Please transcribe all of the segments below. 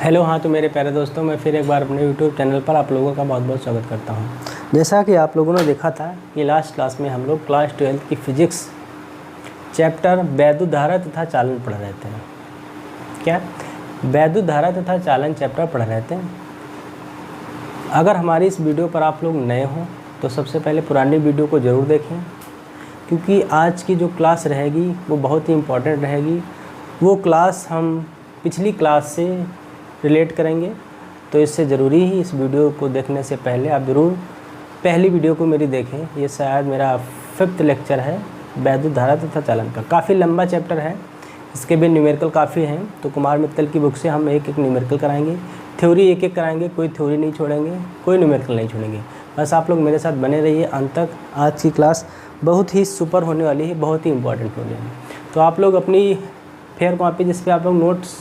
Hello. हाँ, तो मेरे प्यारे दोस्तों, मैं फिर एक बार अपने यूट्यूब चैनल पर आप लोगों का बहुत बहुत स्वागत करता हूँ। जैसा कि आप लोगों ने देखा था कि लास्ट क्लास में हम लोग क्लास 12 की फिजिक्स चैप्टर वैद्युत धारा तथा चालन पढ़ रहे थे। क्या वैद्युत धारा तथा चालन चैप्टर पढ़ रहे थे। अगर हमारी इस वीडियो पर आप लोग नए हों तो सबसे पहले पुरानी वीडियो को ज़रूर देखें, क्योंकि आज की जो क्लास रहेगी वो बहुत ही इम्पोर्टेंट रहेगी। वो क्लास हम पिछली क्लास से रिलेट करेंगे, तो इससे ज़रूरी ही इस वीडियो को देखने से पहले आप ज़रूर पहली वीडियो को मेरी देखें। ये शायद मेरा 5th लेक्चर है वैद्युत धारा तथा चालन का। काफ़ी लंबा चैप्टर है, इसके भी न्यूमेरिकल काफ़ी हैं। तो कुमार मित्तल की बुक से हम एक एक न्यूमेरिकल कराएंगे, थ्योरी एक एक कराएंगे, कोई थ्योरी नहीं छोड़ेंगे, कोई न्यूमेरिकल नहीं छोड़ेंगे। बस आप लोग मेरे साथ बने रहिए अंत तक। आज की क्लास बहुत ही सुपर होने वाली है, बहुत ही इंपॉर्टेंट होने वाली है। तो आप लोग अपनी फेयर कॉपी जिस पे आप लोग नोट्स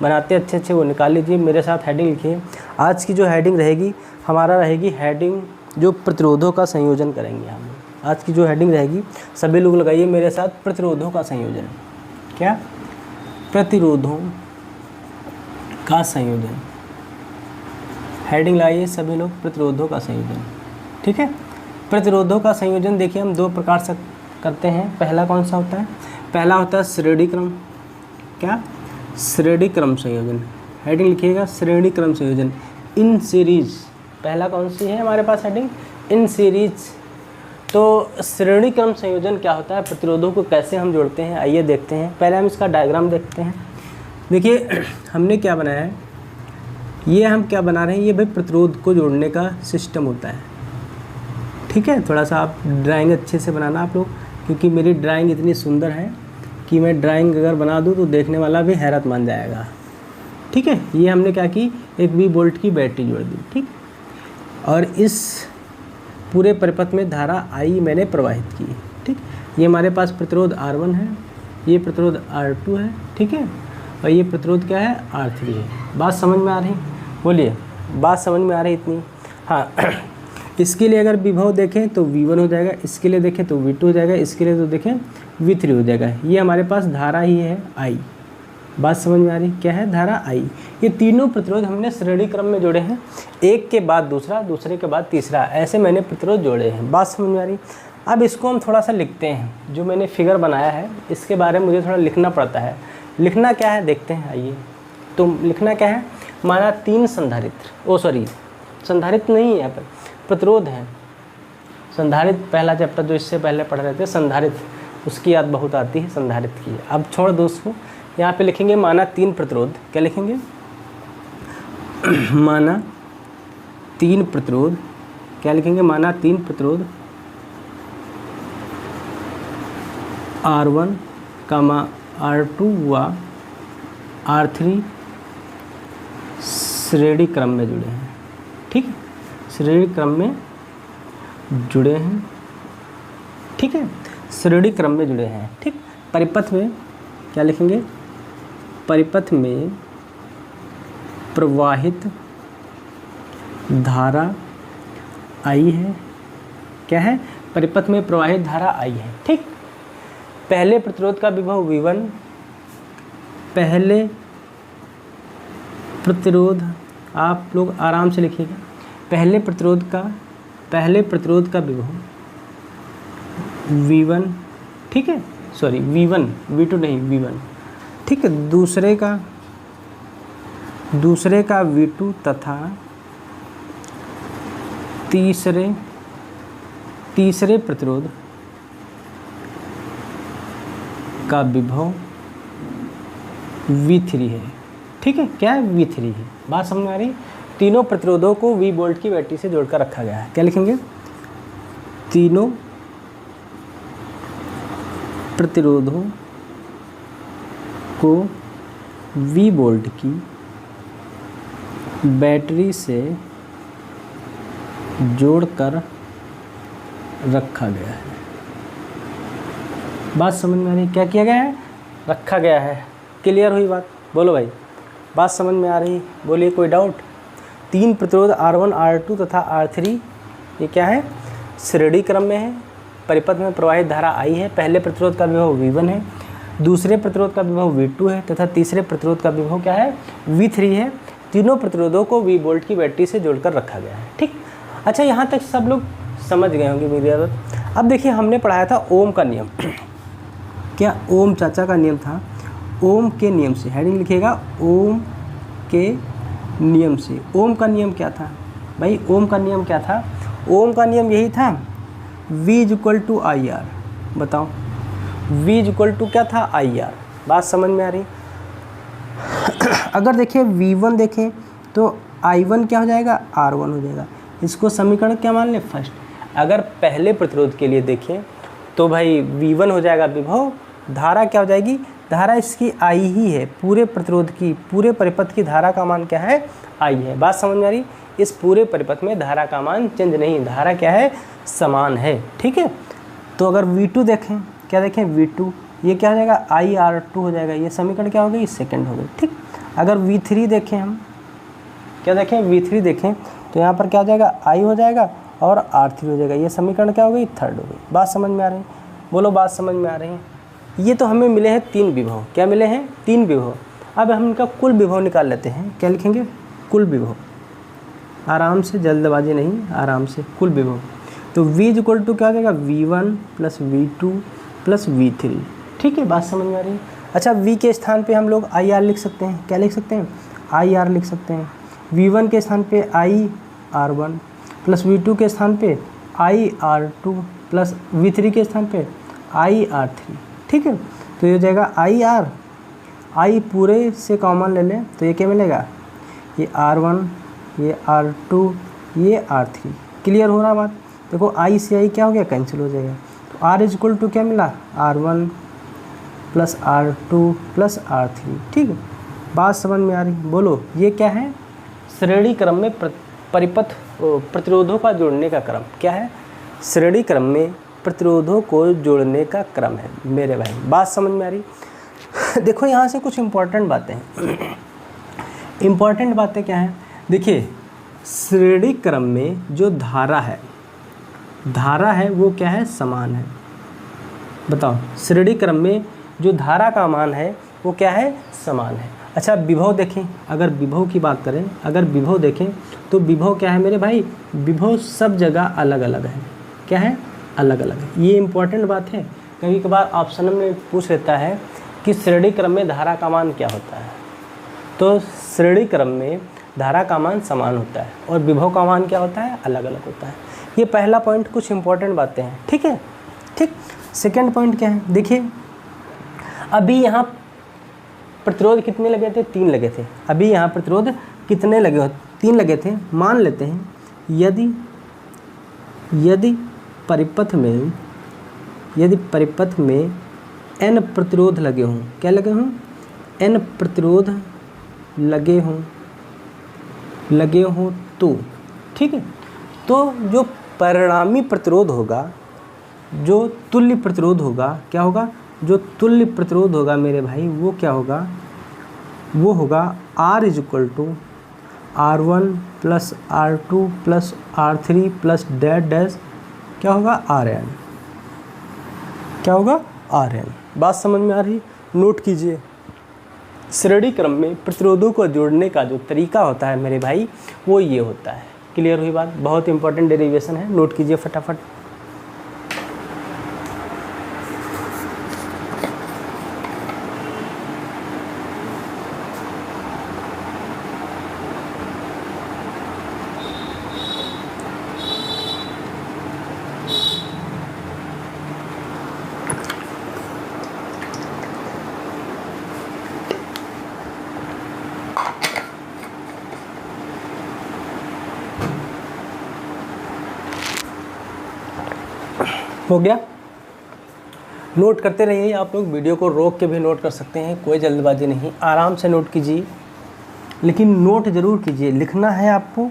बनाते अच्छे वो निकाल लीजिए। मेरे साथ हेडिंग लिखिए। आज की जो हेडिंग रहेगी हमारा रहेगी हेडिंग जो प्रतिरोधों का संयोजन करेंगे हम लोग। आज की जो हेडिंग रहेगी सभी लोग लगाइए मेरे साथ, प्रतिरोधों का संयोजन। क्या? प्रतिरोधों का संयोजन। हेडिंग लाइए सभी लोग, प्रतिरोधों का संयोजन। ठीक है। प्रतिरोधों का संयोजन देखिए हम दो प्रकार से करते हैं। पहला कौन सा होता है? पहला होता है श्रेणी क्रम। क्या? श्रेणी क्रम संयोजन। हेडिंग लिखिएगा श्रेणी क्रम संयोजन, इन सीरीज। पहला कौन सी है हमारे पास हेडिंग? In series. तो श्रेणी क्रम संयोजन क्या होता है, प्रतिरोधों को कैसे हम जोड़ते हैं, आइए देखते हैं। पहले हम इसका डायग्राम देखते हैं। देखिए हमने क्या बनाया है, ये हम क्या बना रहे हैं, ये भाई प्रतिरोध को जोड़ने का सिस्टम होता है। ठीक है, थोड़ा सा आप ड्राइंग अच्छे से बनाना आप लोग, क्योंकि मेरी ड्राइंग इतनी सुंदर है कि मैं ड्राइंग अगर बना दूं तो देखने वाला भी हैरत मान जाएगा। ठीक है। ये हमने क्या की, एक 20 वोल्ट की बैटरी जोड़ दी। ठीक। और इस पूरे परिपथ में धारा I मैंने प्रवाहित की। ठीक। ये हमारे पास प्रतिरोध R1 है, ये प्रतिरोध R2 है। ठीक है। और ये प्रतिरोध क्या है, R3 है। बात समझ में आ रही? बोलिए, बात समझ में आ रही इतनी? हाँ। इसके लिए अगर विभव देखें तो V1 हो जाएगा, इसके लिए देखें तो V2 हो जाएगा, इसके लिए तो देखें V3 हो जाएगा। ये हमारे पास धारा ही है I। बात समझ में आ रही? क्या है? धारा I। ये तीनों प्रतिरोध हमने श्रेणी क्रम में जोड़े हैं, एक के बाद दूसरा, दूसरे के बाद तीसरा, ऐसे मैंने प्रतिरोध जोड़े हैं। बात समझ में आ रही? अब इसको हम थोड़ा सा लिखते हैं। जो मैंने फिगर बनाया है इसके बारे में मुझे थोड़ा लिखना पड़ता है। लिखना क्या है देखते हैं, आइए। तो लिखना क्या है, माना 3 संधारित्र, संधारित्र नहीं है, प्रतिरोध है। संधारित्र पहला चैप्टर जो इससे पहले पढ़ रहे थे, संधारित्र, उसकी याद बहुत आती है संधारित्र की। अब छोड़ दो उसको, यहाँ पे लिखेंगे माना 3 प्रतिरोध। क्या लिखेंगे? माना 3 प्रतिरोध। क्या लिखेंगे? माना 3 प्रतिरोध R1, R2 व R3 श्रेणी क्रम में जुड़े हैं। ठीक, श्रेणी क्रम में जुड़े हैं। ठीक है, श्रेणी क्रम में जुड़े हैं। ठीक। परिपथ में क्या लिखेंगे? परिपथ में प्रवाहित धारा I है। क्या है? परिपथ में प्रवाहित धारा I है। ठीक। पहले प्रतिरोध का विभव V1, पहले प्रतिरोध, आप लोग आराम से लिखिएगा, पहले प्रतिरोध का विभव V1। ठीक है, सॉरी V1, V2 नहीं, V1। ठीक है। दूसरे का V2 तथा तीसरे प्रतिरोध का विभव V3 है। ठीक है। क्या है? V3 है। बात समझ में आ रही? तीनों प्रतिरोधों को 20 वोल्ट की बैटरी से जोड़कर रखा गया है। क्या लिखेंगे? तीनों प्रतिरोधों को 20 वोल्ट की बैटरी से जोड़कर रखा गया है। बात समझ में आ रही? क्या किया गया है? रखा गया है। क्लियर हुई बात? बोलो भाई, बात समझ में आ रही? बोलिए, कोई डाउट? 3 प्रतिरोध R1, R2 तथा R3 ये क्या है? श्रेणी क्रम में है। परिपथ में प्रवाहित धारा I है। पहले प्रतिरोध का विभव V1 है, दूसरे प्रतिरोध का विभव V2 है तथा तीसरे प्रतिरोध का विभव क्या है? V3 है। तीनों प्रतिरोधों को V वोल्ट की बैटरी से जोड़कर रखा गया है। ठीक, अच्छा यहाँ तक सब लोग समझ गए होंगे मेरी बात। अब देखिए हमने पढ़ाया था ओम का नियम क्या ओम चाचा का नियम था, ओम के नियम से, हेडिंग लिखिएगा ओम के नियम से। ओम का नियम क्या था भाई, ओम का नियम क्या था, ओम का नियम यही था V = IR। बताओ V = क्या था, IR। बात समझ में आ रही। अगर देखिए V1 देखें तो I1 क्या हो जाएगा, R1 हो जाएगा। इसको समीकरण क्या मान लें, फर्स्ट। अगर पहले प्रतिरोध के लिए देखें तो भाई V1 हो जाएगा विभव, धारा क्या हो जाएगी, धारा इसकी I ही है, पूरे प्रतिरोध की, पूरे परिपथ की धारा का मान क्या है, I है। बात समझ में आ रही। इस पूरे परिपथ में धारा का मान चेंज नहीं, धारा क्या है, समान है। ठीक है, तो अगर V2 देखें, क्या देखें V2, ये क्या हो जाएगा, IR2 हो जाएगा। ये समीकरण क्या हो गई, सेकंड हो गई। ठीक, अगर V3 देखें हम, क्या देखें V3 देखें तो यहाँ पर क्या हो जाएगा, I हो जाएगा और R3 हो जाएगा। ये समीकरण क्या हो गई, थर्ड हो गई। बात समझ में आ रही है, बोलो बात समझ में आ रही है। ये तो हमें मिले हैं 3 विभव, क्या मिले हैं, 3 विभव। अब हम इनका कुल विभव निकाल लेते हैं। क्या लिखेंगे, कुल विभव, आराम से, जल्दबाजी नहीं, आराम से, कुल विभव। तो V = क्या हो जाएगा, V1 + V2 + V3। ठीक है, बात समझ में आ रही है। अच्छा, V के स्थान पे हम लोग IR लिख सकते हैं। क्या लिख सकते हैं, IR लिख सकते हैं। V1 के स्थान पे IR1 + V2 के स्थान पे IR2 + V3 के स्थान पे IR3। ठीक है, तो ये हो जाएगा IR, I पूरे से कॉमन ले लें तो ये क्या मिलेगा, ये R1, ये R2, ये R3। क्लियर हो रहा बात। देखो I से I क्या हो गया, कैंसिल हो जाएगा। तो R = क्या मिला, R1 + R2 + R3। ठीक है, बात समझ में आ रही। बोलो ये क्या है, श्रेणी क्रम में परिपथ प्रतिरोधों का जोड़ने का क्रम। क्या है, श्रेणी क्रम में प्रतिरोधों को जोड़ने का क्रम है मेरे भाई। बात समझ में आ रही। देखो यहाँ से कुछ इम्पोर्टेंट बातें हैं। इम्पोर्टेंट बातें क्या हैं, देखिए श्रेणी क्रम में जो धारा है वो क्या है, समान है। बताओ, श्रेणी क्रम में जो धारा का मान है वो क्या है, समान है। अच्छा, विभव देखें, अगर विभव की बात करें, अगर विभव देखें तो विभव क्या है मेरे भाई, विभव सब जगह अलग अलग है। क्या है, अलग अलग है। ये इम्पोर्टेंट बात है। कभी कभार ऑप्शन में पूछ लेता है कि श्रेणी क्रम में धारा का मान क्या होता है, तो श्रेणी क्रम में धारा का मान समान होता है और विभव का मान क्या होता है, अलग अलग होता है। ये पहला पॉइंट, कुछ इंपॉर्टेंट बातें हैं। ठीक है, ठीक। सेकंड पॉइंट क्या है, देखिए अभी यहाँ प्रतिरोध कितने लगे थे, 3 लगे थे। अभी यहाँ प्रतिरोध कितने लगे हो, 3 लगे थे। मान लेते हैं यदि परिपथ में n प्रतिरोध लगे हों, क्या लगे हों, n प्रतिरोध लगे हों तो, ठीक है, तो जो परिणामी प्रतिरोध होगा, जो तुल्य प्रतिरोध होगा, क्या होगा, जो तुल्य प्रतिरोध होगा मेरे भाई, वो क्या होगा, वो होगा R = R1 + R2 + R3 + dash क्या होगा, Rn। क्या होगा, Rn। बात समझ में आ रही, नोट कीजिए। श्रेणी क्रम में प्रतिरोधों को जोड़ने का जो तरीका होता है मेरे भाई, वो ये होता है। क्लियर हुई बात, बहुत इंपॉर्टेंट डेरिवेशन है, नोट कीजिए फटाफट। हो गया, नोट करते रहिए। आप लोग वीडियो को रोक के भी नोट कर सकते हैं, कोई जल्दबाजी नहीं, आराम से नोट कीजिए, लेकिन नोट ज़रूर कीजिए। लिखना है आपको,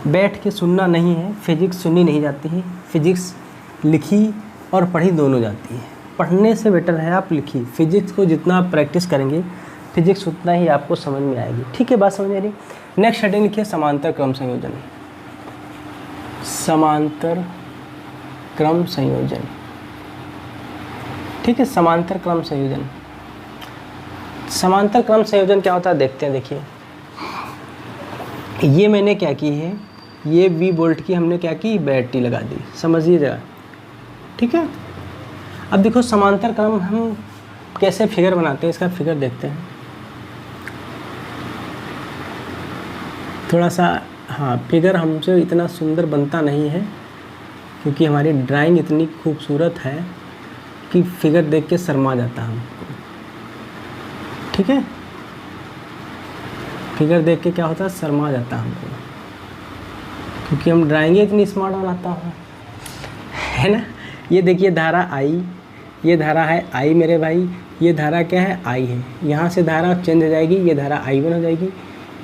बैठ के सुनना नहीं है। फिजिक्स सुनी नहीं जाती है, फिजिक्स लिखी और पढ़ी दोनों जाती है। पढ़ने से बेटर है आप लिखिए। फिजिक्स को जितना आप प्रैक्टिस करेंगे, फिजिक्स उतना ही आपको समझ में आएगी। ठीक है, बात समझ आ रही। नेक्स्ट हेडिंग लिखिए, समांतर क्रम संयोजन। समांतर क्रम संयोजन, ठीक है, समांतर क्रम संयोजन। समांतर क्रम संयोजन क्या होता है देखते हैं। देखिए ये मैंने क्या की है, ये V वोल्ट की हमने क्या की, बैटरी लगा दी, समझिएगा, ठीक है। अब देखो समांतर क्रम हम कैसे फिगर बनाते हैं, इसका फिगर देखते हैं थोड़ा सा। हाँ, फिगर हमसे इतना सुंदर बनता नहीं है क्योंकि हमारी ड्राइंग इतनी खूबसूरत है कि फिगर देख के शर्मा जाता है हमको, ठीक है। फिगर देख के क्या होता है, शर्मा जाता है हमको, क्योंकि हम ड्राइंगें इतनी स्मार्ट बनाता हूँ, है ना। ये देखिए धारा आई, ये धारा है आई मेरे भाई, ये धारा क्या है, आई है। यहाँ से धारा चेंज हो जाएगी, ये धारा I1 हो जाएगी,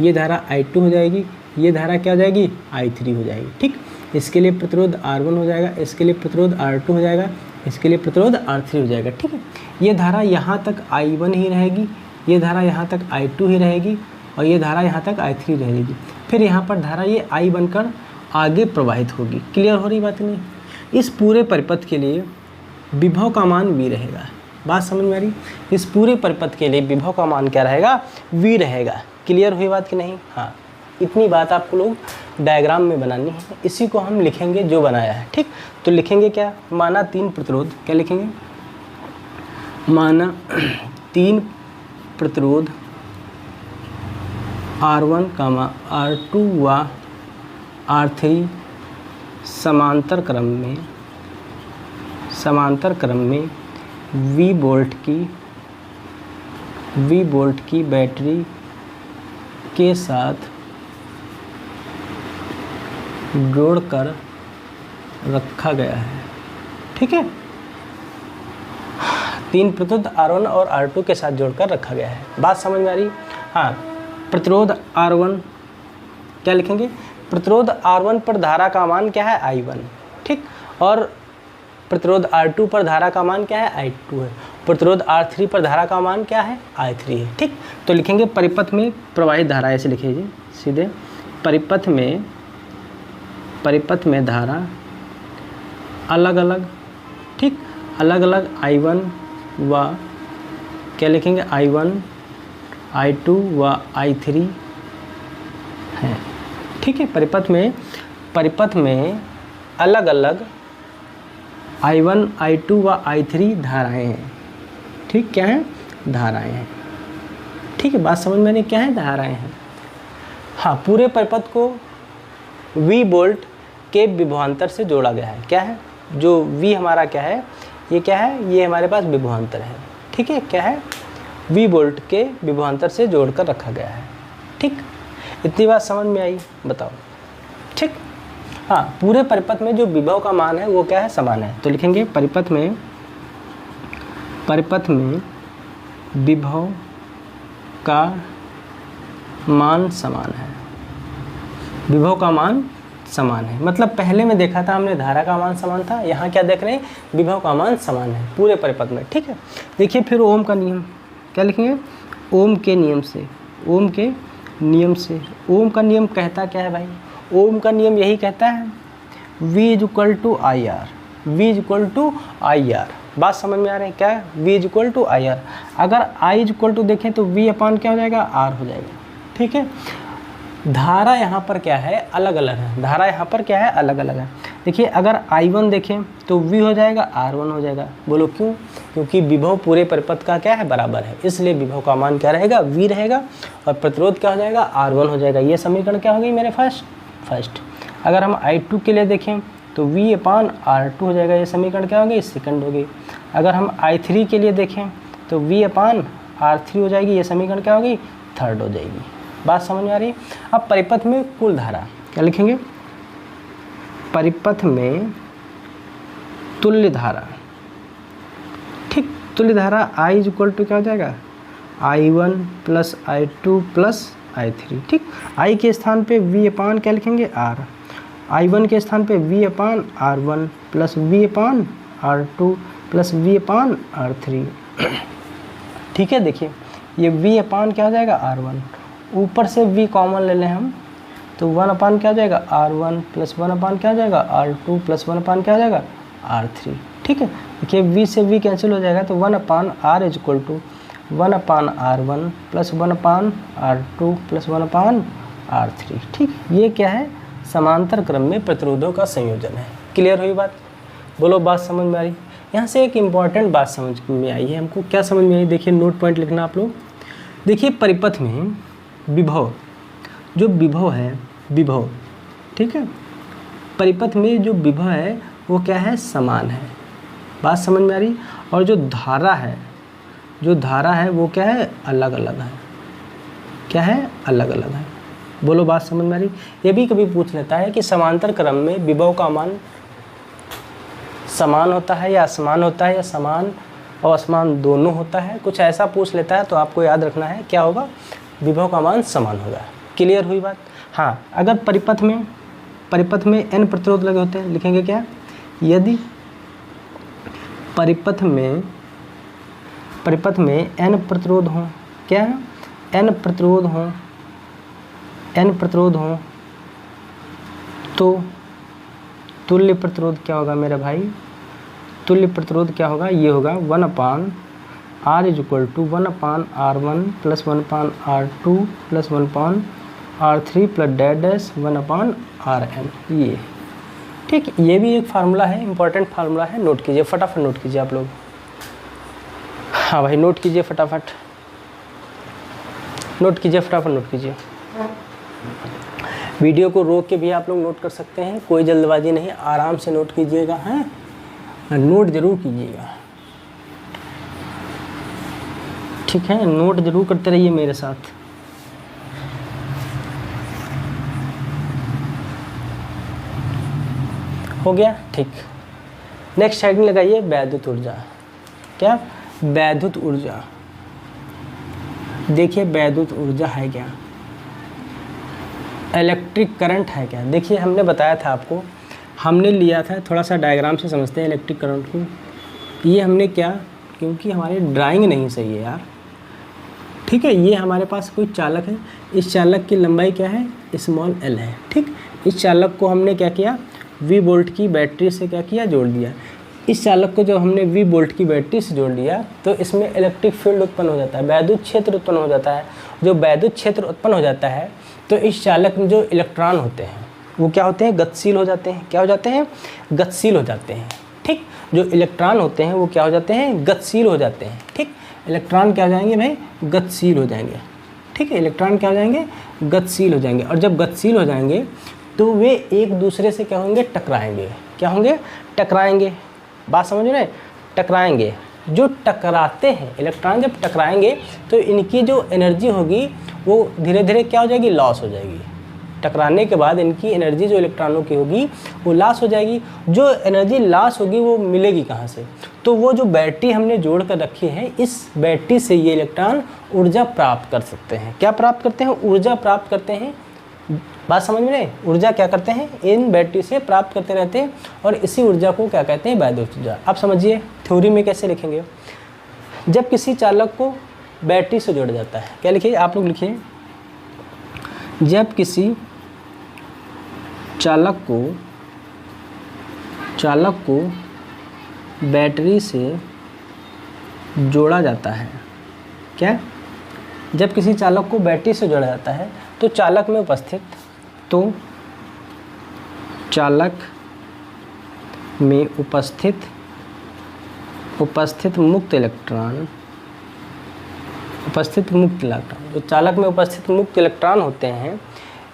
ये धारा I2 हो जाएगी, ये धारा क्या हो जाएगी, I3 हो जाएगी, ठीक। इसके लिए प्रतिरोध R1 हो जाएगा, इसके लिए प्रतिरोध R2 हो जाएगा, इसके लिए प्रतिरोध R3 हो जाएगा, ठीक है। ये धारा यहाँ तक I1 ही रहेगी, ये धारा यहाँ तक I2 ही रहेगी, और ये धारा यहाँ तक I3 रहेगी। फिर यहाँ पर धारा ये I बनकर आगे प्रवाहित होगी। क्लियर हो रही बात नहीं। इस पूरे परिपथ के लिए विभव का मान V रहेगा। बात समझ में आ रही। इस पूरे परिपथ के लिए विभव का मान क्या रहेगा, V रहेगा। क्लियर हुई बात कि नहीं। हाँ, इतनी बात आपको लोग डायग्राम में बनानी है। इसी को हम लिखेंगे जो बनाया है, ठीक। तो लिखेंगे क्या, माना 3 प्रतिरोध, क्या लिखेंगे, माना 3 प्रतिरोध R1, R2 व R3 समांतर क्रम में V वोल्ट की बैटरी के साथ जोड़कर रखा गया है, ठीक है। 3 प्रतिरोध R1 और R2 के साथ जोड़कर रखा गया है। बात समझ में आ रही। हाँ, प्रतिरोध R1 क्या लिखेंगे, प्रतिरोध R1 पर धारा का मान क्या है, I1, ठीक। और प्रतिरोध R2 पर धारा का मान क्या है, I2 है। प्रतिरोध R3 पर धारा का मान क्या है, I3 है, ठीक। तो लिखेंगे परिपथ में प्रवाहित धारा, ऐसे लिखिए सीधे, परिपथ में धारा अलग अलग, ठीक, अलग अलग I1 व क्या लिखेंगे, I1, I2 व I3 है, ठीक है। परिपथ में अलग अलग I1, I2 व I3 धाराएं हैं, ठीक। क्या है, धाराएं हैं, ठीक है। बात समझ में नहीं, क्या है, धाराएं हैं। हाँ, पूरे परिपथ को V वोल्ट के विभवांतर से जोड़ा गया है। क्या है, जो V हमारा क्या है, ये क्या है, ये हमारे पास विभवांतर है, ठीक है। क्या है, V वोल्ट के विभवांतर से जोड़कर रखा गया है, ठीक। इतनी बात समझ में आई, बताओ, ठीक। हाँ, पूरे परिपथ में जो विभव का मान है वो क्या है, समान है। तो लिखेंगे परिपथ में विभव का मान समान है। विभव का मान समान है, मतलब पहले में देखा था हमने धारा का मान समान था, यहाँ क्या देख रहे हैं, विभव का मान समान है पूरे परिपथ में, ठीक है। देखिए फिर ओम का नियम, क्या लिखेंगे, ओम के नियम से। ओम का नियम कहता क्या है भाई, ओम का नियम यही कहता है V = IR। बात समझ में आ रही है, क्या है, V = IR। अगर I देखें तो V अपान क्या हो जाएगा, R हो जाएगा, ठीक है। धारा यहाँ पर क्या है, अलग अलग है। धारा यहाँ पर क्या है, अलग अलग है। देखिए अगर I1 देखें तो V हो जाएगा, R1 हो जाएगा। बोलो क्यों, क्योंकि विभव पूरे परिपथ का क्या है, बराबर है, इसलिए विभव का मान क्या रहेगा, V रहेगा, और प्रतिरोध क्या हो जाएगा, R1 हो जाएगा। ये समीकरण क्या हो गई मेरे फर्स्ट। अगर हम I2 के लिए देखें तो V/R2 हो जाएगा, ये समीकरण क्या हो गई, सेकंड हो गई। अगर हम I3 के लिए देखें तो V/R3 हो जाएगी, ये समीकरण क्या हो गई, थर्ड हो जाएगी। बात समझ में आ रही है। अब परिपथ में कुल धारा क्या लिखेंगे, परिपथ में तुल्य धारा, ठीक। तुल्य धारा I = क्या हो जाएगा, I1 + I2 + I3, ठीक। I के स्थान पे V/ क्या लिखेंगे, R। I1 के स्थान पे V/R1 + V/R2 + V/R3, ठीक है। देखिए ये V/ क्या हो जाएगा, R1। ऊपर से V कॉमन ले लें हम तो 1/ क्या हो जाएगा, R1 + 1/ क्या हो जाएगा, R2 + 1/ क्या हो जाएगा, R3, ठीक है। देखिए V से V कैंसिल हो जाएगा तो 1/R = 1/R1 + 1/R2 + 1/R3 R3। ठीक, ये क्या है, समांतर क्रम में प्रतिरोधों का संयोजन है। क्लियर हुई बात? बोलो बात समझ में आ रही? यहाँ से एक इम्पॉर्टेंट बात समझ में आई है हमको। क्या समझ में आई? देखिए नोट पॉइंट लिखना आप लोग। देखिए परिपथ में विभव, जो विभव है, विभव, ठीक है, परिपथ में जो विभव है वो क्या है, समान है। बात समझ में आ रही? और जो धारा है, जो धारा है वो क्या है, अलग अलग है। क्या है, अलग अलग है। बोलो बात समझ में आ रही? ये भी कभी पूछ लेता है कि समांतर क्रम में विभव का मान समान होता है या असमान होता है, या समान और असमान दोनों होता है, कुछ ऐसा पूछ लेता है। तो आपको याद रखना है क्या होगा, विभव का मान समान होगा। क्लियर हुई बात? हाँ, अगर परिपथ में n प्रतिरोध लगे होते हैं, लिखेंगे क्या, यदि परिपथ में n प्रतिरोध हो, क्या है, n प्रतिरोध हो तो तुल्य प्रतिरोध क्या होगा मेरे भाई, तुल्य प्रतिरोध क्या होगा, ये होगा 1/r = 1/r1 + 1/r2 + 1/r3 + dash 1/rn। ये ठीक, ये भी एक फार्मूला है, इंपॉर्टेंट फार्मूला है। नोट कीजिए, फटाफट नोट कीजिए आप लोग। हाँ भाई नोट कीजिए, फटाफट नोट कीजिए, फटाफट नोट कीजिए। वीडियो को रोक के भी आप लोग नोट कर सकते हैं, कोई जल्दबाजी नहीं, आराम से नोट कीजिएगा। हैं, नोट ज़रूर कीजिएगा, ठीक है, नोट ज़रूर करते रहिए मेरे साथ। हो गया? ठीक, नेक्स्ट हेडिंग लगाइए, वैद्युत ऊर्जा। क्या, वैद्युत ऊर्जा। देखिए वैद्युत ऊर्जा है क्या, इलेक्ट्रिक करंट है क्या। देखिए हमने बताया था आपको, हमने लिया था, थोड़ा सा डायग्राम से समझते हैं इलेक्ट्रिक करंट को। ये हमने क्या, क्योंकि हमारी ड्राइंग नहीं सही है यार, ठीक है। ये हमारे पास कोई चालक है, इस चालक की लंबाई क्या है, स्मॉल l है, ठीक। इस चालक को हमने क्या किया, V वोल्ट की बैटरी से क्या किया, जोड़ दिया। इस चालक को जब हमने V वोल्ट की बैटरी से जोड़ दिया तो इसमें इलेक्ट्रिक फील्ड उत्पन्न हो जाता है, वैद्युत क्षेत्र उत्पन्न हो जाता है। जो वैद्युत क्षेत्र उत्पन्न हो जाता है तो इस चालक में जो इलेक्ट्रॉन होते हैं वो क्या होते हैं, गतिशील हो जाते हैं। क्या हो जाते हैं, गतिशील हो जाते हैं, ठीक। जो इलेक्ट्रॉन होते हैं वो क्या हो जाते हैं, गतिशील हो जाते हैं, ठीक। इलेक्ट्रॉन क्या हो जाएंगे भाई, गतिशील हो जाएंगे, ठीक है। इलेक्ट्रॉन क्या हो जाएंगे, गतिशील हो जाएंगे। और जब गतिशील हो जाएंगे तो वे एक दूसरे से क्या होंगे, टकराएंगे। क्या होंगे, टकराएंगे। बात समझ रहे हैं, टकराएंगे। जो टकराते हैं इलेक्ट्रॉन जब टकराएंगे तो इनकी जो एनर्जी होगी वो धीरे धीरे क्या हो जाएगी, लॉस हो जाएगी। टकराने के बाद इनकी एनर्जी जो इलेक्ट्रॉनों की होगी वो लॉस हो जाएगी। जो एनर्जी लॉस होगी वो मिलेगी कहाँ से, तो वो जो बैटरी हमने जोड़ कर रखी है, इस बैटरी से ये इलेक्ट्रॉन ऊर्जा प्राप्त कर सकते हैं। क्या प्राप्त करते हैं, ऊर्जा प्राप्त करते हैं। बात समझ में नहीं, ऊर्जा क्या करते हैं, इन बैटरी से प्राप्त करते रहते हैं और इसी ऊर्जा को क्या कहते हैं, वैद्युत ऊर्जा। आप समझिए थ्योरी में कैसे लिखेंगे। जब किसी चालक को बैटरी से जोड़ा जाता है, क्या लिखिए आप लोग, लिखिए जब किसी चालक को बैटरी से जोड़ा जाता है। क्या, जब किसी चालक को बैटरी से जोड़ा जाता है तो चालक में उपस्थित मुक्त इलेक्ट्रॉन, जो चालक में उपस्थित मुक्त इलेक्ट्रॉन होते हैं,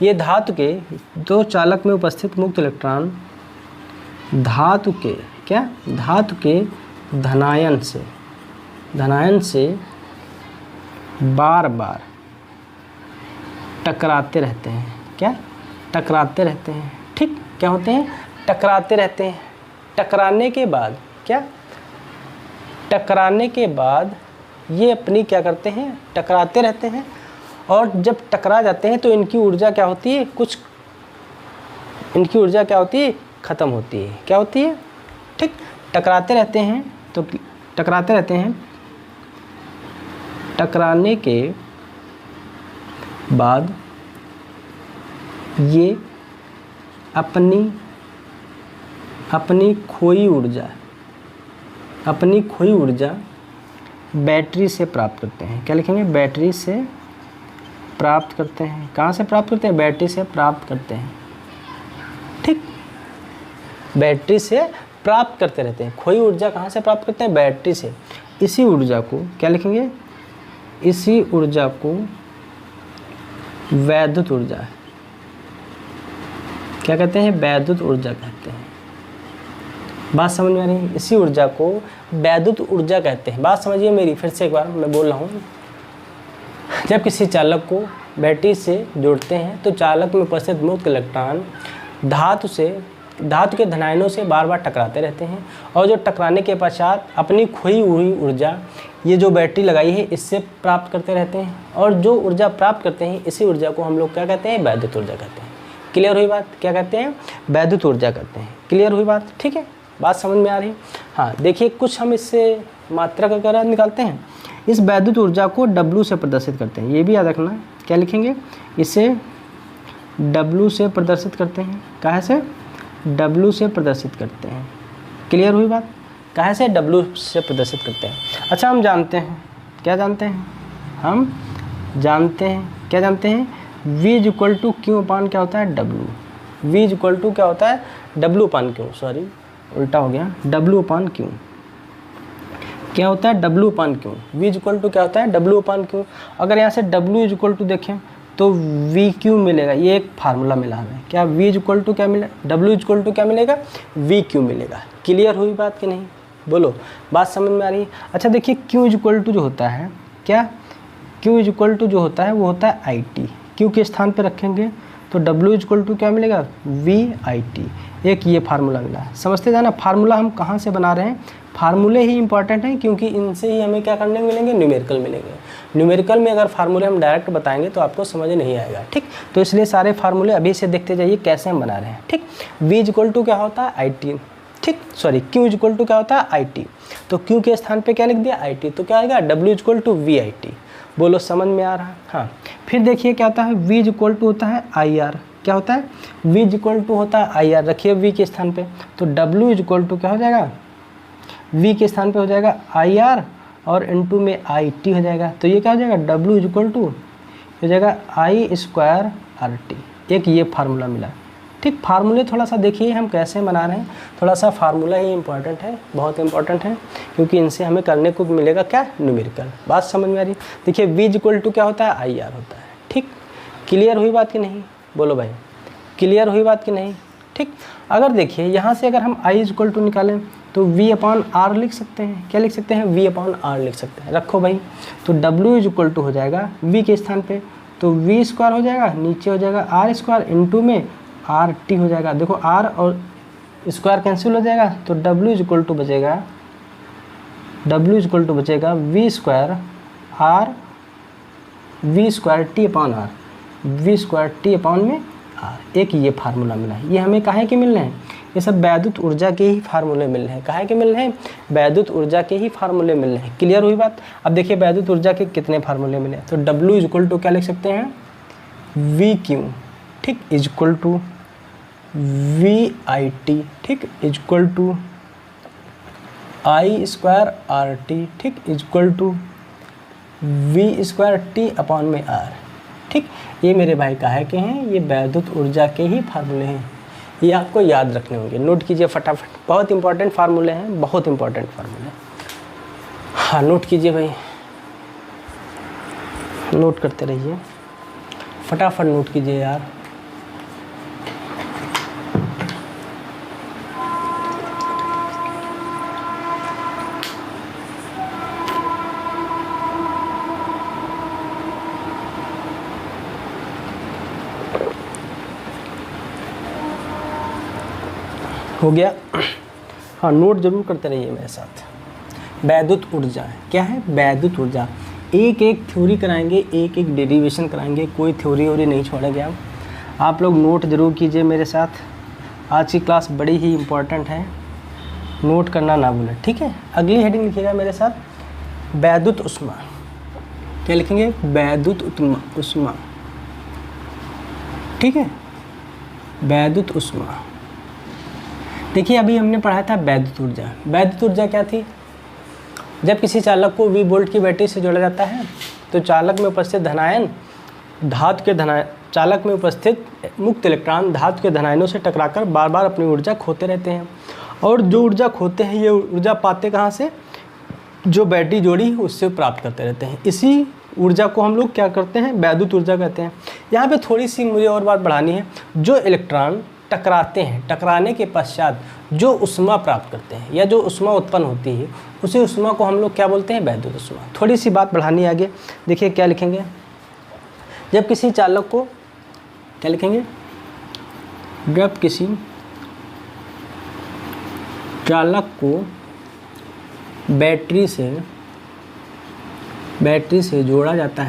ये धातु के, दो चालक में उपस्थित मुक्त इलेक्ट्रॉन धातु के धनायन से बार बार टकराते रहते हैं। क्या, टकराते रहते हैं, ठीक। क्या होते हैं, टकराते रहते हैं। टकराने के बाद क्या, टकराने के बाद ये अपनी क्या करते हैं, टकराते रहते हैं। और जब टकरा जाते हैं तो इनकी ऊर्जा क्या होती है, इनकी ऊर्जा क्या होती है, ख़त्म होती है। क्या होती है, ठीक। टकराते रहते हैं तो टकराते रहते हैं। टकराने के बाद ये अपनी खोई ऊर्जा बैटरी से प्राप्त करते हैं। क्या लिखेंगे, बैटरी से प्राप्त करते हैं। कहाँ से प्राप्त करते हैं? बैटरी से प्राप्त करते हैं। ठीक, बैटरी से प्राप्त करते रहते हैं। खोई ऊर्जा कहाँ से प्राप्त करते हैं? बैटरी से। इसी ऊर्जा को क्या लिखेंगे? इसी ऊर्जा को वैद्युत ऊर्जा है। क्या कहते हैं? वैद्युत ऊर्जा कहते हैं। बात समझ में आ रही है? इसी ऊर्जा को वैद्युत ऊर्जा कहते हैं। बात समझिए मेरी, फिर से एक बार मैं बोल रहा हूँ। जब किसी चालक को बैटरी से जोड़ते हैं तो चालक में उपस्थित मुक्त इलेक्ट्रॉन धातु के धनायनों से बार बार टकराते रहते हैं और जो टकराने के पश्चात अपनी खोई हुई ऊर्जा, ये जो बैटरी लगाई है, इससे प्राप्त करते रहते हैं। और जो ऊर्जा प्राप्त करते हैं, इसी ऊर्जा को हम लोग क्या कहते हैं? वैद्युत ऊर्जा कहते हैं। क्लियर हुई बात? क्या कहते हैं? वैद्युत ऊर्जा कहते हैं। क्लियर हुई बात? ठीक है, बात समझ में आ रही है? हाँ, देखिए कुछ हम इससे मात्रक वगैरह निकालते हैं। इस वैद्युत ऊर्जा को W से प्रदर्शित करते हैं। ये भी याद रखना। क्या लिखेंगे? इसे W से प्रदर्शित करते हैं। कहाँ से? W से प्रदर्शित करते हैं। क्लियर हुई बात? कहाँ से? W से प्रदर्शित करते हैं। अच्छा, हम जानते हैं, क्या जानते हैं? हम जानते हैं, क्या जानते हैं? V इक्वल टू क्यू अपान क्या होता है? W। V इक्वल टू क्या होता है? W अपान क्यू, सॉरी उल्टा हो गया, W अपान क्यू। क्या होता है? W upon Q. V equal to क्या होता है? W upon Q. अगर यहाँ से W इक्वल टू देखें तो V क्यू मिलेगा। ये एक फार्मूला मिला हमें। क्या? V इक्वल टू क्या मिलेगा? W इक्वल टू क्या मिलेगा? V क्यू मिलेगा। क्लियर हुई बात कि नहीं? बोलो, बात समझ में आ रही है? अच्छा देखिए, Q इक्वल टू जो होता है, क्या? Q इक्वल टू जो होता है वो होता है IT। Q के स्थान पे रखेंगे तो W इक्वल टू क्या मिलेगा? VIT। एक ये फार्मूला मिला है। समझते जाना, फार्मूला हम कहाँ से बना रहे हैं? फार्मूले ही इंपॉर्टेंट हैं, क्योंकि इनसे ही हमें क्या करने मिलेंगे? न्यूमेरिकल मिलेंगे। न्यूमेरिकल में अगर फार्मूले हम डायरेक्ट बताएंगे तो आपको समझ नहीं आएगा। ठीक, तो इसलिए सारे फार्मूले अभी से देखते जाइए कैसे हम बना रहे हैं। ठीक, V इक्वल टू क्या होता है? IT। ठीक, सॉरी, Q इक्वल टू क्या होता है? IT। तो Q के स्थान पे क्या लिख दिया? IT। तो क्या आएगा? W equal to VIT। बोलो, समझ में आ रहा है? हाँ, फिर देखिए क्या होता है? V इक्वल टू होता है IR। क्या होता है? V इक्वल टू होता है IR। रखिए V के स्थान पे, तो W इक्वल टू क्या हो जाएगा? V के स्थान पे हो जाएगा IR और इनटू में IT हो जाएगा। तो ये क्या हो जाएगा? W इक्वल टू हो जाएगा I² RT। एक ये फार्मूला मिला। ठीक, फार्मूले थोड़ा सा देखिए हम कैसे बना रहे हैं। थोड़ा सा फार्मूला ही इंपॉर्टेंट है, बहुत इंपॉर्टेंट है, क्योंकि इनसे हमें करने को मिलेगा क्या? न्यूमेरिकल। बात समझ में आ रही? देखिए, V इक्वल टू क्या होता है? IR होता है। ठीक, क्लियर हुई बात कि नहीं? बोलो भाई, क्लियर हुई बात कि नहीं? ठीक, अगर देखिए यहाँ से अगर हम I इक्वल टू निकालें तो V अपान R लिख सकते हैं। क्या लिख सकते हैं? V अपान R लिख सकते हैं। रखो भाई, तो W इक्वल टू हो जाएगा V के स्थान पे, तो V स्क्वायर हो जाएगा, नीचे हो जाएगा R स्क्वायर, इनटू में RT हो जाएगा। देखो R और स्क्वायर कैंसिल हो जाएगा, तो W इक्वल टू बचेगा, W इक्वल टू बचेगा V square R, V square T अपान R, V स्क्वायर T अपान में R। एक ये फार्मूला मिला है। ये हमें काहे के मिल रहे हैं? ये सब वैद्युत ऊर्जा के ही फार्मूले मिल रहे हैं। काहे के मिल रहे हैं? वैद्युत ऊर्जा के ही फार्मूले मिल रहे हैं। क्लियर हुई बात? अब देखिए वैद्युत ऊर्जा के कितने फार्मूले मिले। तो W इक्वल टू क्या लिख सकते हैं? VQ। ठीक, इक्वल टू VIT। ठीक, इक्वल टू I² RT। ठीक, इक्वल टू V² T अपान में R। ठीक, ये मेरे भाई काहे के हैं? ये वैद्युत ऊर्जा के ही फार्मूले हैं। ये आपको याद रखने होंगे, नोट कीजिए फटाफट। बहुत इंपॉर्टेंट फार्मूले हैं, बहुत इंपॉर्टेंट फार्मूले। हाँ, नोट कीजिए भाई, नोट करते रहिए, फटाफट नोट कीजिए यार। हो गया? हाँ, नोट जरूर करते रहिए मेरे साथ। वैद्युत ऊर्जा क्या है? वैद्युत ऊर्जा एक एक थ्योरी कराएंगे, एक एक डेरिवेशन कराएंगे, कोई थ्योरी वोरी नहीं छोड़ेंगे। आप लोग नोट जरूर कीजिए मेरे साथ। आज की क्लास बड़ी ही इम्पोर्टेंट है, नोट करना ना भूलें। ठीक है, अगली हेडिंग लिखिएगा मेरे साथ, वैद्युत ऊष्मा। क्या लिखेंगे? वैद्युत ऊष्मा। ठीक है, वैद्युत ऊष्मा। देखिए अभी हमने पढ़ा था वैद्युत ऊर्जा। वैद्युत ऊर्जा क्या थी? जब किसी चालक को V वोल्ट की बैटरी से जोड़ा जाता है तो चालक में उपस्थित धनायन धातु के चालक में उपस्थित मुक्त इलेक्ट्रॉन धातु के धनायनों से टकराकर बार बार अपनी ऊर्जा खोते रहते हैं, और जो ऊर्जा खोते हैं ये ऊर्जा पाते कहाँ से, जो बैटरी जोड़ी उससे प्राप्त करते रहते हैं। इसी ऊर्जा को हम लोग क्या करते हैं, वैद्युत ऊर्जा कहते हैं। यहाँ पे थोड़ी सी मुझे और बात बढ़ानी है, जो इलेक्ट्रॉन टकराते हैं, टकराने के पश्चात जो उष्मा प्राप्त करते हैं या जो उष्मा उत्पन्न होती है, उसी उष्मा को हम लोग क्या बोलते हैं, वैद्युत उष्मा। थोड़ी सी बात बढ़ानी है आगे, देखिए क्या लिखेंगे, जब किसी चालक को क्या लिखेंगे, जब किसी चालक को बैटरी से जोड़ा जाता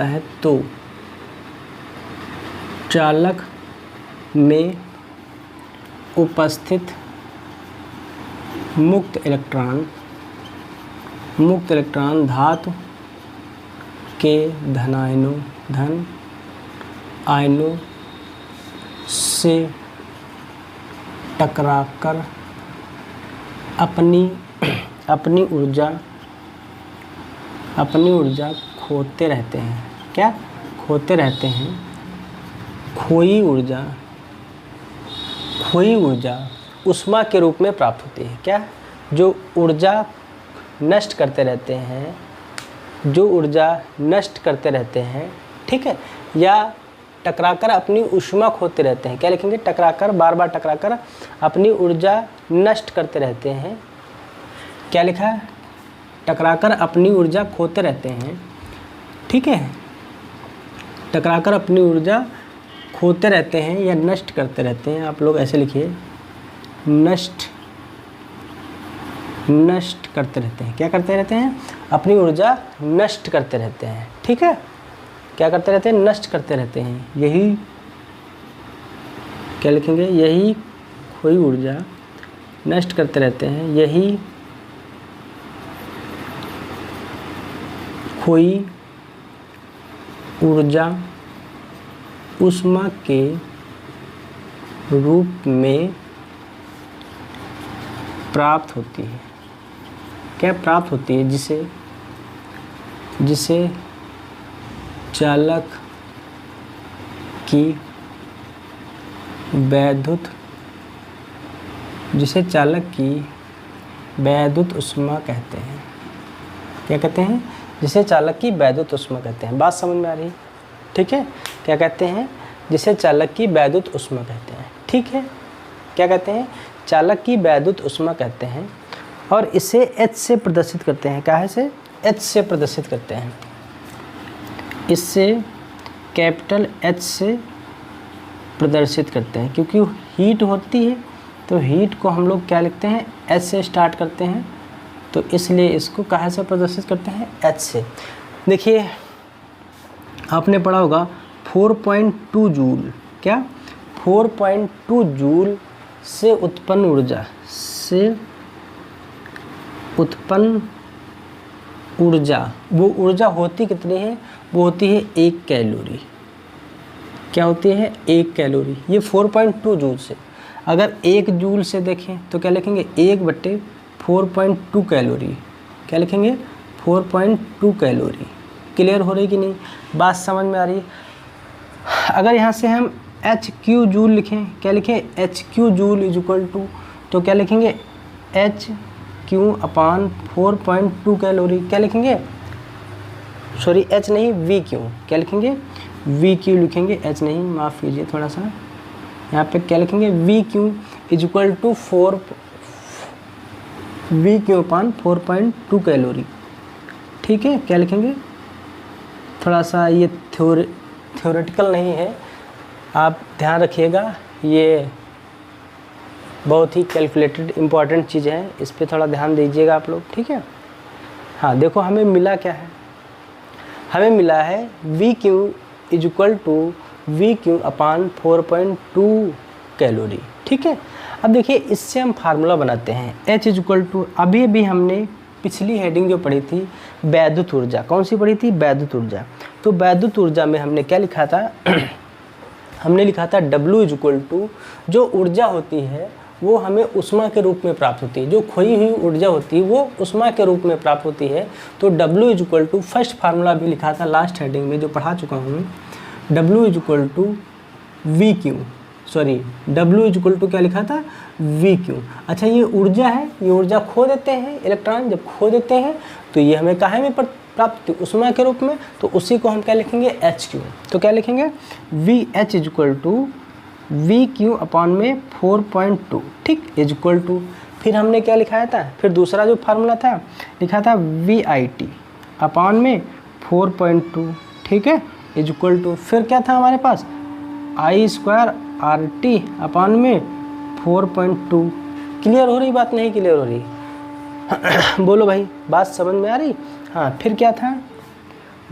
है तो चालक में उपस्थित मुक्त इलेक्ट्रॉन धातु के धन आयनों से टकराकर अपनी ऊर्जा खोते रहते हैं। क्या खोते रहते हैं? खोई ऊर्जा उष्मा के रूप में प्राप्त होती है। क्या? जो ऊर्जा नष्ट करते रहते हैं, ठीक है, या टकराकर अपनी ऊष्मा खोते रहते हैं। क्या लिखेंगे? टकराकर, बार बार टकराकर अपनी ऊर्जा नष्ट करते रहते हैं। क्या लिखा है? टकराकर अपनी ऊर्जा खोते रहते हैं, ठीक है, टकराकर अपनी ऊर्जा खोते रहते हैं या नष्ट करते रहते हैं। आप लोग ऐसे लिखिए, नष्ट करते रहते हैं। क्या करते रहते हैं? अपनी ऊर्जा नष्ट करते रहते हैं, ठीक है। क्या करते रहते हैं? नष्ट करते रहते हैं। यही क्या लिखेंगे? यही खोई ऊर्जा नष्ट करते रहते हैं। यही खोई ऊर्जा उष्मा के रूप में प्राप्त होती है। क्या प्राप्त होती है? जिसे चालक की वैद्युत उष्मा कहते हैं। क्या कहते हैं? जिसे चालक की वैद्युत उष्मा कहते हैं। बात समझ में आ रही है? ठीक है। क्या कहते हैं? जिसे चालक की वैद्युत उष्मा कहते हैं, ठीक है। क्या कहते हैं? चालक की वैद्युत उष्मा कहते हैं, और इसे H से प्रदर्शित करते हैं। क्या है? इसे H से प्रदर्शित करते हैं। इससे कैपिटल H से प्रदर्शित करते हैं, क्योंकि हीट होती है तो हीट को हम लोग क्या लिखते हैं? H से स्टार्ट करते हैं, तो इसलिए इसको कहाँ से प्रदर्शित करते हैं? H से। देखिए आपने पढ़ा होगा 4.2 जूल। क्या? 4.2 जूल से उत्पन्न ऊर्जा, वो ऊर्जा होती कितनी है? वो होती है 1 कैलोरी। क्या होती है? 1 कैलोरी। ये 4.2 जूल से, अगर 1 जूल से देखें तो क्या लिखेंगे? 1/4.2 कैलोरी। क्या लिखेंगे? 4.2 कैलोरी। क्लियर हो रही कि नहीं? बात समझ में आ रही है? अगर यहाँ से हम HQ जूल लिखें, क्या लिखें? HQ joule is equal to, तो क्या लिखेंगे? HQ/4.2 calorie. क्या लिखेंगे? सॉरी, H नहीं, VQ। क्या लिखेंगे? VQ लिखेंगे, H नहीं, माफ़ कीजिए थोड़ा सा। यहाँ पे क्या लिखेंगे? VQ is equal to 4/4.2 calorie, ठीक है। क्या लिखेंगे? थोड़ा सा ये थ्योरेटिकल नहीं है, आप ध्यान रखिएगा, ये बहुत ही कैलकुलेटेड इम्पॉर्टेंट चीज़ है, इस पे थोड़ा ध्यान दीजिएगा आप लोग, ठीक है। हाँ देखो, हमें मिला क्या है? हमें मिला है VQ is equal to VQ/4.2 calorie, ठीक है। अब देखिए इससे हम फार्मूला बनाते हैं, H इज इक्वल टू, अभी भी हमने पिछली हेडिंग जो पढ़ी थी वैद्युत ऊर्जा, कौन सी पढ़ी थी? वैद्युत ऊर्जा। तो वैद्युत ऊर्जा में हमने क्या लिखा था? हमने लिखा था W इज इक्वल टू, जो ऊर्जा होती है वो हमें उष्मा के रूप में प्राप्त होती है। जो खोई हुई ऊर्जा होती है वो उष्मा के रूप में प्राप्त होती है। तो W is equal to, first formula भी लिखा था लास्ट हेडिंग में जो पढ़ा चुका हूँ, W is equal to V Q, sorry W is equal to क्या लिखा था, वी क्यू। अच्छा ये ऊर्जा है, ये ऊर्जा खो देते हैं इलेक्ट्रॉन, जब खो देते हैं तो ये हमें काहे में प्राप्त होती, उष्मा के रूप में, तो उसी को हम क्या लिखेंगे, एच क्यू। तो क्या लिखेंगे, V H is equal to V Q upon में 4.2, ठीक, इज इक्वल टू, फिर हमने क्या लिखाया था, फिर दूसरा जो फार्मूला था लिखा था वी आई टी अपॉन में 4.2, ठीक है, इज इक्वल टू, फिर क्या था हमारे पास आई स्क्वायर आर टी अपॉन में 4.2। क्लियर हो रही बात, नहीं क्लियर हो रही बोलो भाई, बात समझ में आ रही। हाँ, फिर क्या था,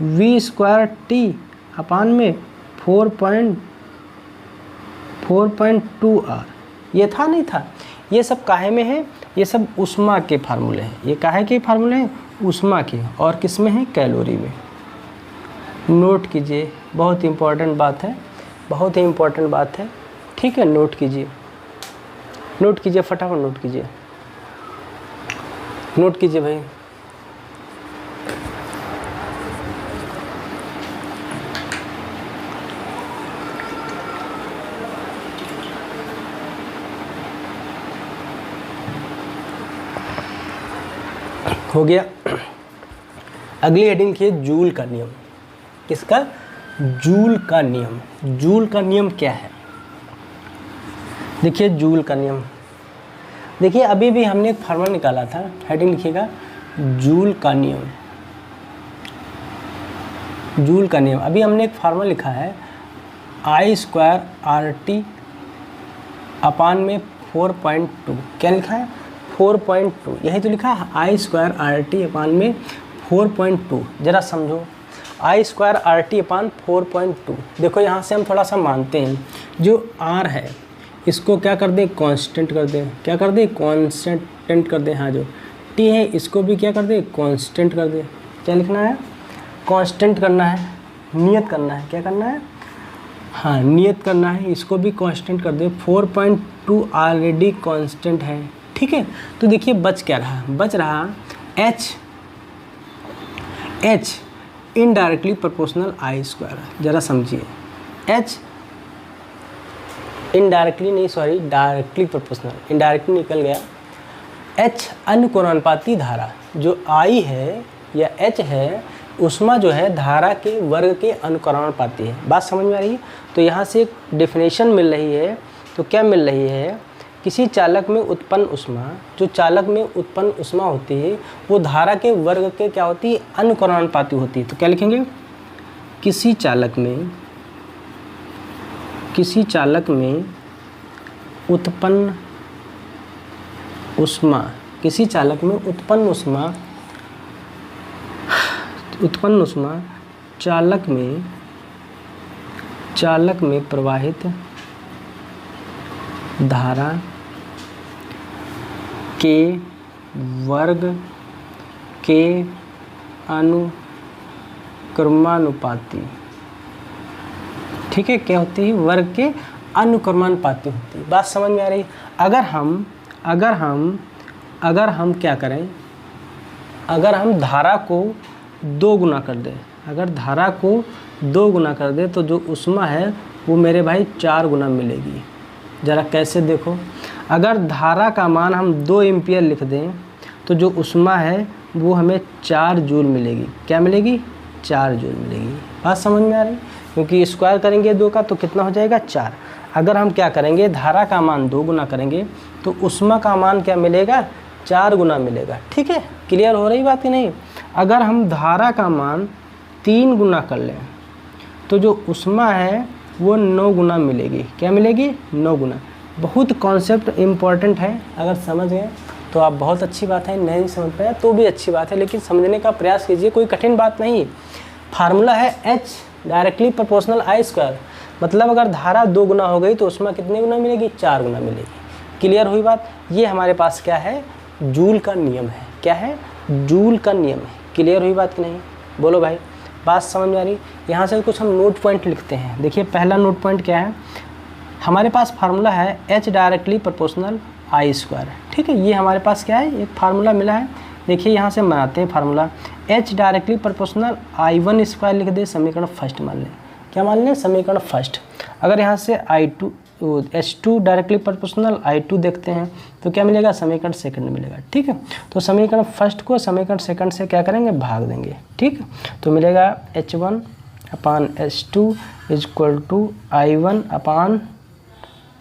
वी स्क्वायर टी अपॉन में 4.2 आर, ये था नहीं था, ये सब काहे में है, ये सब उष्मा के फार्मूले हैं। ये काहे के फार्मूले हैं, उष्मा के, और किस में है, कैलोरी में। नोट कीजिए, बहुत इम्पोर्टेंट बात है, बहुत ही इम्पोर्टेंट बात है, ठीक है, नोट कीजिए, नोट कीजिए, फटाफट नोट कीजिए, नोट कीजिए भाई। हो गया। अगली हेडिंग लिखिए जूल का नियम। किसका, जूल का नियम। जूल का नियम क्या है, देखिए जूल का नियम, देखिए अभी भी हमने एक फार्मूला निकाला था, हेडिंग लिखिएगा जूल का नियम। जूल का नियम, अभी हमने एक फार्मूला लिखा है आई स्क्वायर आर टी अपान में 4.2, क्या लिखा है, 4.2, यही तो लिखा है आई स्क्वायर आर टी अपान में 4.2। जरा समझो, आई स्क्वायर आर टी अपान 4.2। देखो यहाँ से हम थोड़ा सा मानते हैं, जो आर है इसको क्या कर दे, कांस्टेंट कर दे, क्या कर दे, कांस्टेंट कर दे। हाँ, जो टी है इसको भी क्या कर दे, कांस्टेंट कर दे। क्या लिखना है, कांस्टेंट करना है, नियत करना है, क्या करना है, हाँ नियत करना है, इसको भी कांस्टेंट कर दे। 4.2 ऑलरेडी कांस्टेंट है, ठीक है। तो देखिए बच क्या रहा, बच रहा एच इनडायरेक्टली प्रोपोर्शनल आई स्क्वायर। जरा समझिए, एच इनडायरेक्टली नहीं, सॉरी डायरेक्टली प्रोपोर्शनल, इनडायरेक्टली निकल गया। एच अनुकोणानुपाती धारा, जो आई है या एच है, उष्मा जो है धारा के वर्ग के अनुकोणानुपाती है। बात समझ में आ रही है। तो यहाँ से एक डेफिनेशन मिल रही है, तो क्या मिल रही है, किसी चालक में उत्पन्न उष्मा, जो चालक में उत्पन्न उष्मा होती है वो धारा के वर्ग के क्या होती है, अनुकोणानुपाती होती है। तो क्या लिखेंगे, किसी चालक में उत्पन्न उष्मा, किसी चालक में उत्पन्न उष्मा चालक में प्रवाहित धारा के वर्ग के अनुक्रमानुपाती, ठीक है, क्या होती है, वर्ग के अनुक्रमानुपाती होती है। बात समझ में आ रही। अगर हम क्या करें, अगर हम धारा को 2 गुना कर दें, अगर धारा को 2 गुना कर दें तो जो उष्मा है वो मेरे भाई 4 गुना मिलेगी। ज़रा कैसे देखो, अगर धारा का मान हम 2 एम्पियर लिख दें तो जो उष्मा है वो हमें 4 जूल मिलेगी। क्या मिलेगी, 4 जूल मिलेगी। बात समझ में आ रही, क्योंकि स्क्वायर करेंगे 2 का तो कितना हो जाएगा, 4। अगर हम क्या करेंगे, धारा का मान 2 गुना करेंगे तो उष्मा का मान क्या मिलेगा, 4 गुना मिलेगा। ठीक है, क्लियर हो रही बात कि नहीं। अगर हम धारा का मान 3 गुना कर लें तो जो उष्मा है वो 9 गुना मिलेगी। क्या मिलेगी, 9 गुना। बहुत कॉन्सेप्ट इम्पॉर्टेंट है, अगर समझ गए तो आप बहुत अच्छी बात है, नहीं समझ पाए तो भी अच्छी बात है, लेकिन समझने का प्रयास कीजिए, कोई कठिन बात नहीं। फार्मूला है एच डायरेक्टली प्रोपोर्शनल आई स्क्वायर, मतलब अगर धारा 2 गुना हो गई तो उसमें कितने गुना मिलेगी, 4 गुना मिलेगी। क्लियर हुई बात। ये हमारे पास क्या है, जूल का नियम है। क्या है, जूल का नियम है। क्लियर हुई बात कि नहीं, बोलो भाई, बात समझ में आ रही। यहाँ से कुछ हम नोट पॉइंट लिखते हैं। देखिए पहला नोट पॉइंट क्या है, हमारे पास फार्मूला है एच डायरेक्टली प्रोपोर्शनल आई स्क्वायर। ठीक है, ये हमारे पास क्या है, एक फार्मूला मिला है। देखिए यहाँ से बनाते हैं formula, H directly proportional I one square लिख दे, समीकरण फर्स्ट मान लें। क्या मान लें, समीकरण फर्स्ट। अगर यहाँ से I two H two directly proportional I two देखते हैं तो क्या मिलेगा, समीकरण सेकंड मिलेगा। ठीक है, तो समीकरण फर्स्ट को समीकरण सेकंड से क्या करेंगे, भाग देंगे। ठीक, तो मिलेगा H one upon H two is equal to I one upon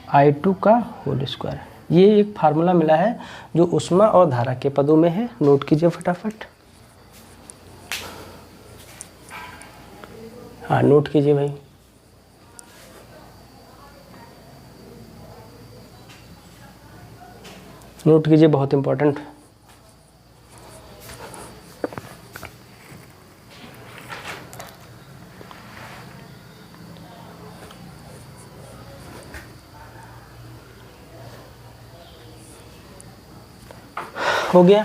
I two का होल स्क्वायर। ये एक फार्मूला मिला है जो ऊष्मा और धारा के पदों में है, नोट कीजिए फटाफट। हाँ, नोट कीजिए भाई। नोट कीजिए, बहुत इंपॉर्टेंट। हो गया,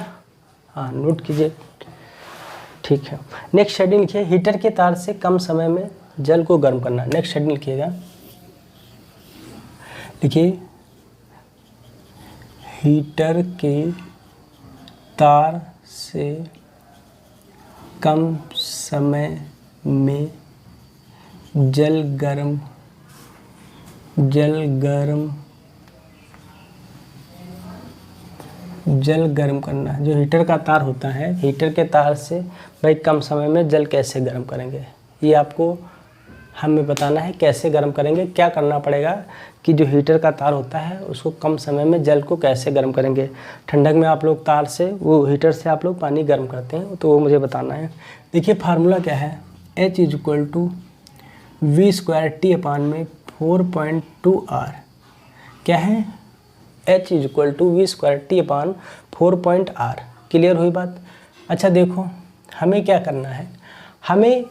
हाँ नोट कीजिए। ठीक है, नेक्स्ट शेड्यूल लिखिए, हीटर के तार से कम समय में जल को गर्म करना। नेक्स्ट शेड्यूल लिखिएगा, लिखिए हीटर के तार से कम समय में जल गर्म करना। जो हीटर का तार होता है, हीटर के तार से भाई कम समय में जल कैसे गर्म करेंगे, ये आपको हमें बताना है। कैसे गर्म करेंगे, क्या करना पड़ेगा कि जो हीटर का तार होता है उसको कम समय में जल को कैसे गर्म करेंगे। ठंडक में आप लोग तार से, वो हीटर से आप लोग पानी गर्म करते हैं, तो वो मुझे बताना है। देखिए फार्मूला क्या है, H is equal to V square T upon में 4.2 R। क्या है, H is equal to V square T upon 4.R। Clear हुई बात। अच्छा देखो, हमें क्या करना है, हमें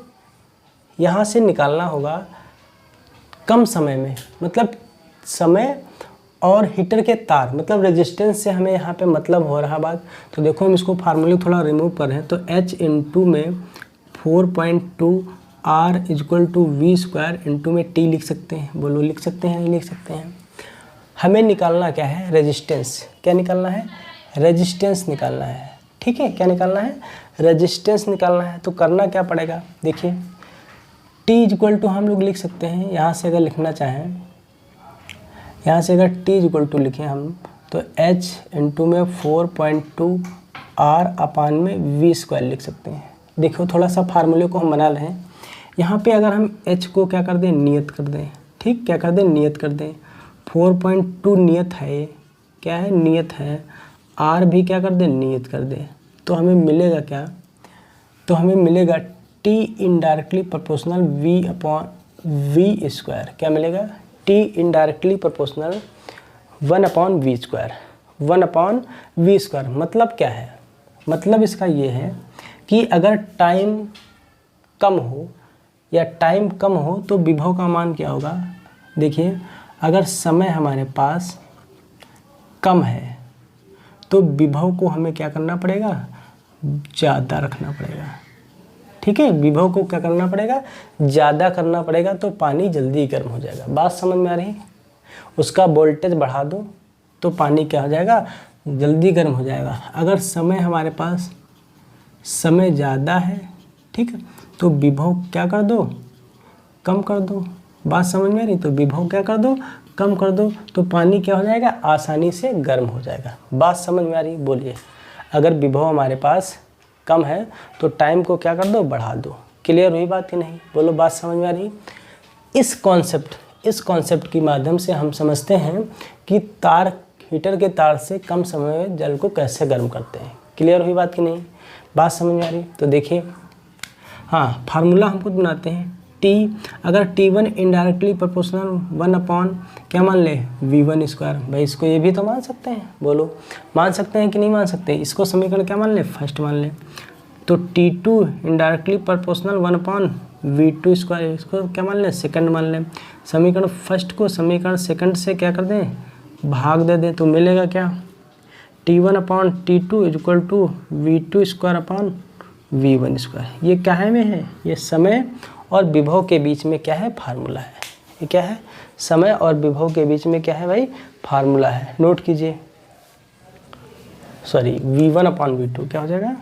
यहाँ से निकालना होगा कम समय में, मतलब समय और हीटर के तार, मतलब रेजिस्टेंस से हमें यहाँ पे मतलब हो रहा बात। तो देखो हम इसको फार्मूले थोड़ा रिमूव कर रहे हैं, तो H इंटू में 4.2 R is equal to V square into में T लिख सकते हैं। बोलो, लिख सकते हैं, नहीं लिख सकते हैं। हमें निकालना क्या है, रेजिस्टेंस। क्या निकालना है, रेजिस्टेंस निकालना है। ठीक है, क्या निकालना है, रेजिस्टेंस निकालना है। तो करना क्या पड़ेगा, देखिए T इक्वल टू हम लोग लिख सकते हैं, यहाँ से अगर लिखना चाहें, यहाँ से अगर T इक्वल टू लिखें हम, तो H इंटू में 4.2 R अपान में वी स्क्वायर लिख सकते हैं। देखो थोड़ा सा फार्मूले को हम बना रहे हैं। यहाँ पे अगर हम H को क्या कर दें, नियत कर दें। ठीक, क्या कर दें, नियत कर दें। 4.2 नियत है, क्या है, नियत है। R भी क्या कर दें, नियत कर दें। तो हमें मिलेगा क्या, तो हमें मिलेगा T indirectly proportional V upon V square. क्या मिलेगा, T indirectly proportional 1 upon V square, 1 upon V square. मतलब क्या है, मतलब इसका ये है कि अगर टाइम कम हो या टाइम कम हो तो विभव का मान क्या होगा। देखिए अगर समय हमारे पास कम है तो विभव को हमें क्या करना पड़ेगा, ज़्यादा रखना पड़ेगा। ठीक है, विभव को क्या करना पड़ेगा, ज़्यादा करना पड़ेगा, तो पानी जल्दी गर्म हो जाएगा। बात समझ में आ रही, उसका वोल्टेज बढ़ा दो तो पानी क्या हो जाएगा, जल्दी गर्म हो जाएगा। अगर समय हमारे पास समय ज़्यादा है, ठीक है, तो विभव क्या कर दो, कम कर दो। बात समझ में आ रही, तो विभव क्या कर दो, कम कर दो, तो पानी क्या हो जाएगा, आसानी से गर्म हो जाएगा। बात समझ में आ रही, बोलिए। अगर विभव हमारे पास कम है तो टाइम को क्या कर दो, बढ़ा दो। क्लियर हुई बात कि नहीं, बोलो, बात समझ में आ रही। इस कॉन्सेप्ट के माध्यम से हम समझते हैं कि तार, हीटर के तार से कम समय में जल को कैसे गर्म करते हैं। क्लियर हुई बात कि नहीं, बात समझ में आ रही। तो देखिए, हाँ फार्मूला हम खुद बनाते हैं। T, अगर T1 इनडायरेक्टली प्रोपोर्शनल 1 अपॉन क्या मान ले, V1 स्क्वायर। भाई इसको ये भी तो मान सकते हैं, बोलो मान सकते हैं कि नहीं मान सकते। इसको समीकरण क्या मान ले, फर्स्ट मान ले। तो T2 indirectly proportional 1 upon V2 square, इसको क्या मान ले, सेकंड मान ले। समीकरण फर्स्ट को समीकरण सेकंड से क्या कर दें, भाग दे दें, तो मिलेगा क्या, T1 upon T2 is equal to V2 square upon V1 square. ये क्या है में है, ये समय और विभव के बीच में क्या है, फार्मूला है। ये क्या है, समय और विभव के बीच में क्या है भाई, फार्मूला है। नोट कीजिए, सॉरी V1/V2 क्या हो जाएगा,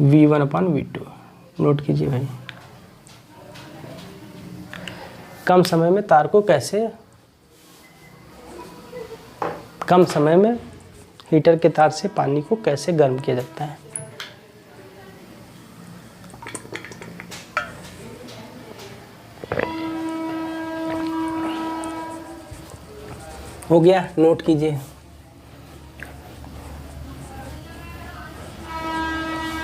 V1/V2। नोट कीजिए भाई। कम समय में तार को कैसे, कम समय में हीटर के तार से पानी को कैसे गर्म किया जाता है। हो गया, नोट कीजिए।